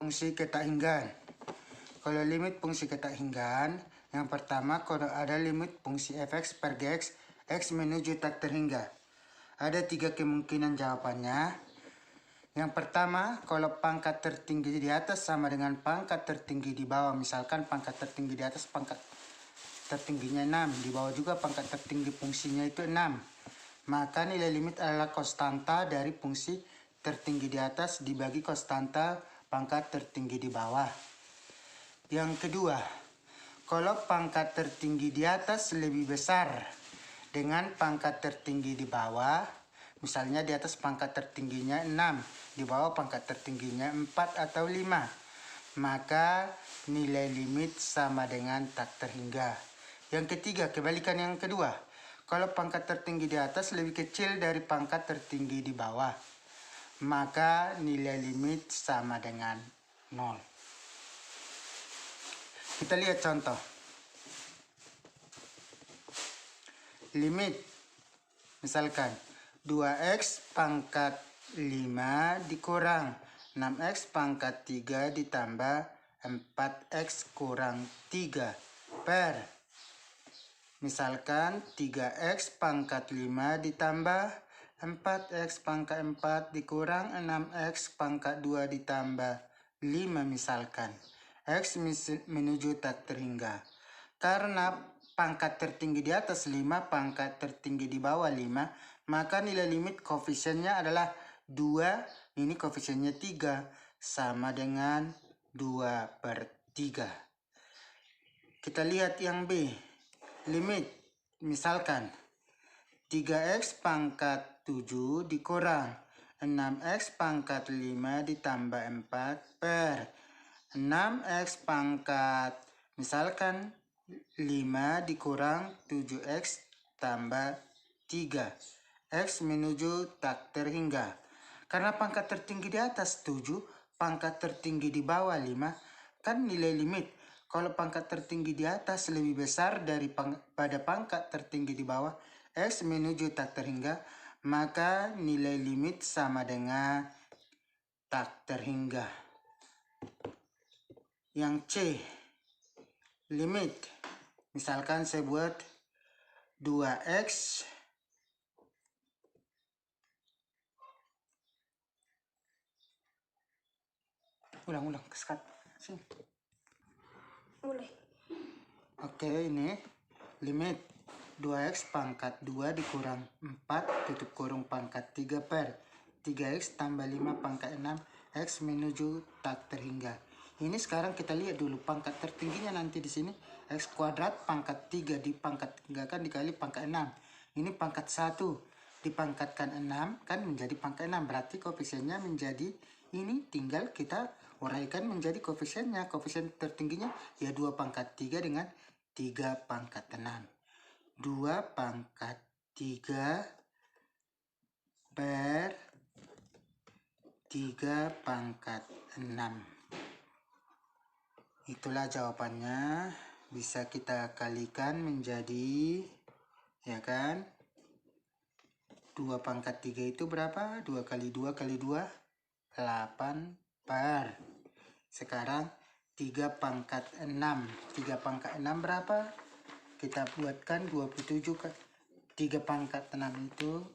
Fungsi ketakinggan. Kalau limit fungsi ketakinggan, yang pertama kalau ada limit fungsi fx per gx, x menuju tak terhingga. Ada 3 kemungkinan jawabannya. Yang pertama, kalau pangkat tertinggi di atas sama dengan pangkat tertinggi di bawah. Misalkan pangkat tertinggi di atas, pangkat tertingginya 6. Di bawah juga pangkat tertinggi fungsinya itu 6. Maka nilai limit adalah konstanta dari fungsi tertinggi di atas dibagi konstanta pangkat tertinggi di bawah. Yang kedua, kalau pangkat tertinggi di atas lebih besar dengan pangkat tertinggi di bawah, misalnya di atas pangkat tertingginya 6, di bawah pangkat tertingginya 4 atau 5, maka nilai limit sama dengan tak terhingga. Yang ketiga, kebalikan yang kedua. Kalau pangkat tertinggi di atas lebih kecil dari pangkat tertinggi di bawah, maka nilai limit sama dengan 0. Kita lihat contoh. Limit, misalkan 2x pangkat 5 dikurang 6x pangkat 3 ditambah 4x kurang 3 per, misalkan 3x pangkat 5 ditambah 4x pangkat 4 dikurang 6x pangkat 2 ditambah 5 misalkan. X menuju tak terhingga. Karena pangkat tertinggi di atas 5, pangkat tertinggi di bawah 5, maka nilai limit koefisiennya adalah 2, ini koefisiennya 3, sama dengan 2/3. Kita lihat yang B. Limit, misalkan 3x pangkat 7 dikurang 6x pangkat 5 ditambah 4 per 6x pangkat, misalkan 5 dikurang 7x tambah 3. X menuju tak terhingga. Karena pangkat tertinggi di atas 7, pangkat tertinggi di bawah 5, kan nilai limit. Kalau pangkat tertinggi di atas lebih besar daripada pangkat tertinggi di bawah, X menuju tak terhingga, maka nilai limit sama dengan tak terhingga. Yang C, limit. Misalkan saya buat 2x ulang keskat sini. Boleh. Oke, ini limit 2x pangkat 2 dikurang 4 tutup kurung pangkat 3 per 3x tambah 5 pangkat 6 x menuju tak terhingga. Ini sekarang kita lihat dulu pangkat tertingginya nanti di sini x kuadrat pangkat 3 di pangkat 3 kan dikali pangkat 6. Ini pangkat 1 dipangkatkan 6 kan menjadi pangkat 6, berarti koefisiennya menjadi ini, tinggal kita uraikan menjadi koefisiennya. Koefisien tertingginya ya 2 pangkat 3 dengan 3 pangkat 6. 2 pangkat 3 per 3 pangkat 6. Itulah jawabannya. Bisa kita kalikan menjadi, ya kan, 2 pangkat 3 itu berapa? 2 kali 2 kali 2, 8 per. Sekarang 3 pangkat 6. 3 pangkat 6 berapa? Kita buatkan 27 kan. 3 pangkat 6 itu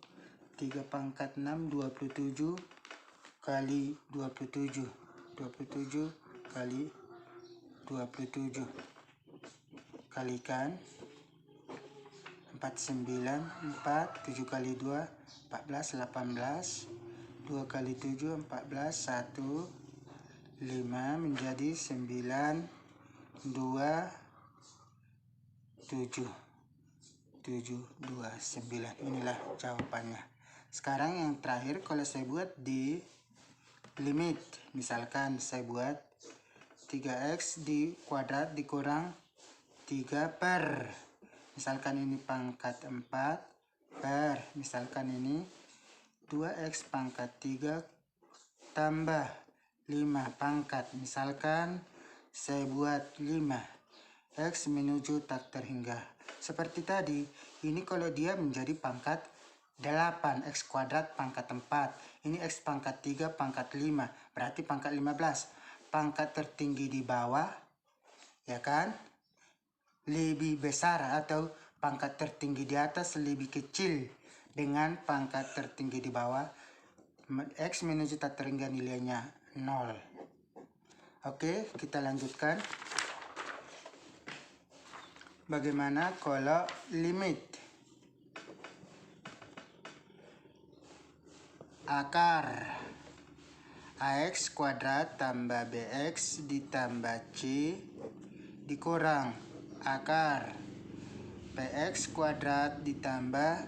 3 pangkat 6 27 kali 27. 27 kali 27. Kalikan 49, 4, 7 kali 2, 14, 18, 2 kali 7, 14, 1, 5 menjadi 9, 2, 7, 7, 2, 9. Inilah jawabannya. Sekarang yang terakhir kalau saya buat di limit, misalkan saya buat 3x di kuadrat dikurang 3 per, misalkan ini pangkat 4 per, misalkan ini 2x pangkat 3 tambah 5 pangkat, misalkan saya buat 5. X menuju tak terhingga. Seperti tadi, ini kalau dia menjadi pangkat 8, X kuadrat pangkat 4. Ini X pangkat 3 pangkat 5, berarti pangkat 15. pangkat tertinggi di bawah, ya kan? Lebih besar atau pangkat tertinggi di atas lebih kecil dengan pangkat tertinggi di bawah. X menuju tak terhingga nilainya 0. Oke, kita lanjutkan. Bagaimana kalau limit akar AX kuadrat tambah BX ditambah C dikurang akar PX kuadrat ditambah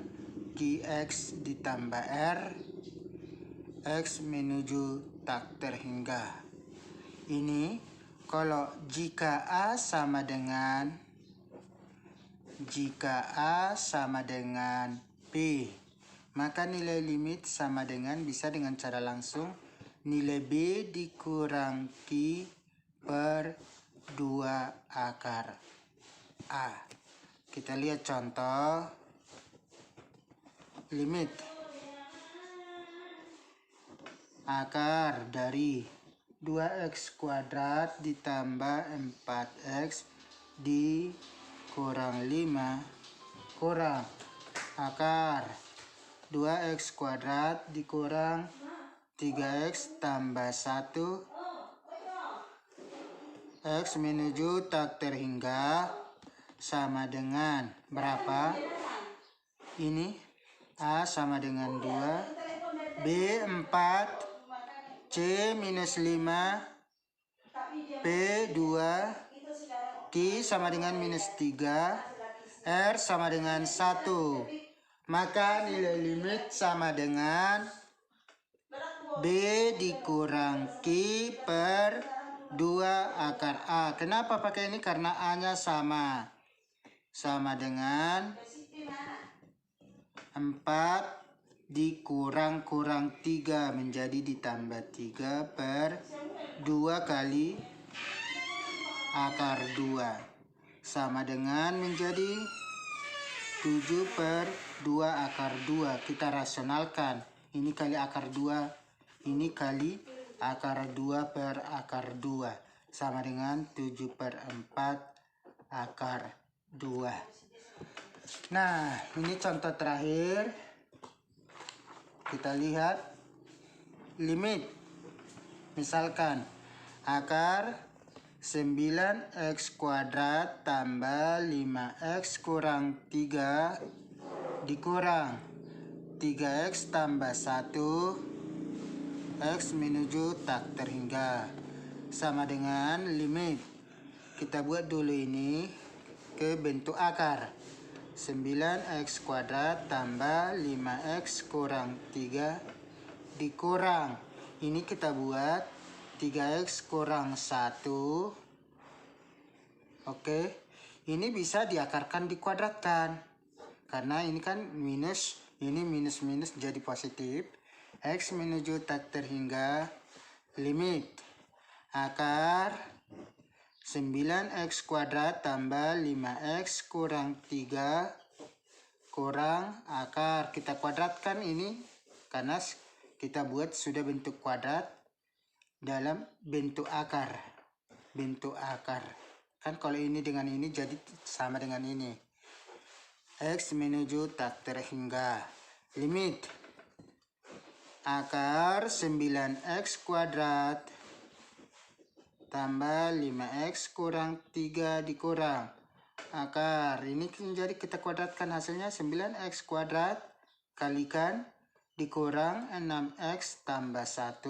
QX ditambah R X menuju tak terhingga. Ini kalau jika A sama dengan P, maka nilai limit sama dengan, bisa dengan cara langsung, nilai B dikurang Q per 2 akar A. Kita lihat contoh limit akar dari 2x kuadrat ditambah 4x dikurang 5 kurang akar 2x kuadrat dikurang 3x tambah 1 X menuju tak terhingga sama dengan berapa? Ini A sama dengan 2, B 4, C minus 5, P 2, Q sama dengan minus 3, R sama dengan 1. Maka nilai limit sama dengan B dikurang Q per 2 akar A. Kenapa pakai ini? Karena A-nya sama. Sama dengan 4 dikurang 3 menjadi ditambah 3 per 2 kali akar 2. Sama dengan menjadi 7 per 2 akar 2. Kita rasionalkan. Ini kali akar 2. Ini kali akar 2 per akar 2 sama dengan 7 per 4 akar 2. Nah, ini contoh terakhir. Kita lihat limit. Misalkan akar 9x kuadrat tambah 5x kurang 3 dikurang 3x tambah 1 X menuju tak terhingga sama dengan limit. Kita buat dulu ini ke bentuk akar 9x kuadrat tambah 5x kurang 3 dikurang, ini kita buat 3x kurang 1. Oke, ini bisa diakarkan dikuadratkan karena ini kan minus, ini minus jadi positif. X menuju tak terhingga limit akar 9x kuadrat tambah 5x kurang 3 kurang akar. Kita kuadratkan ini karena kita buat sudah bentuk kuadrat dalam bentuk akar. Bentuk akar. Kan kalau ini dengan ini jadi sama dengan ini. X menuju tak terhingga limit akar 9x kuadrat tambah 5x kurang 3 dikurang akar. Ini menjadi kita kuadratkan hasilnya 9x kuadrat kalikan dikurang 6x tambah 1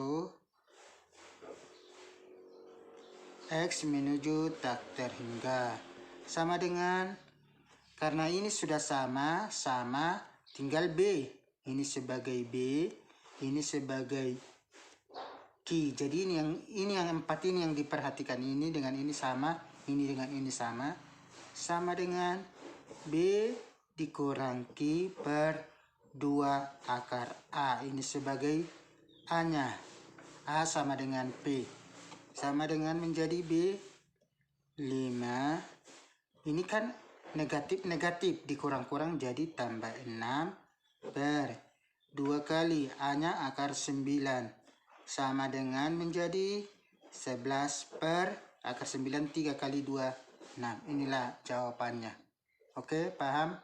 X menuju tak terhingga sama dengan, karena ini sudah sama tinggal B. Ini sebagai B, ini sebagai Q. Jadi ini yang 4 ini yang diperhatikan. Ini dengan ini sama, ini dengan ini sama dengan B dikurang Q per 2 akar A. Ini sebagai A-nya. A sama dengan P. Sama dengan menjadi B 5. Ini kan negatif dikurang-kurang jadi tambah 6 per 2 kali A-nya akar 9 sama dengan menjadi 11 per akar 9, 3 kali 2, 6. Inilah jawabannya. Oke, paham?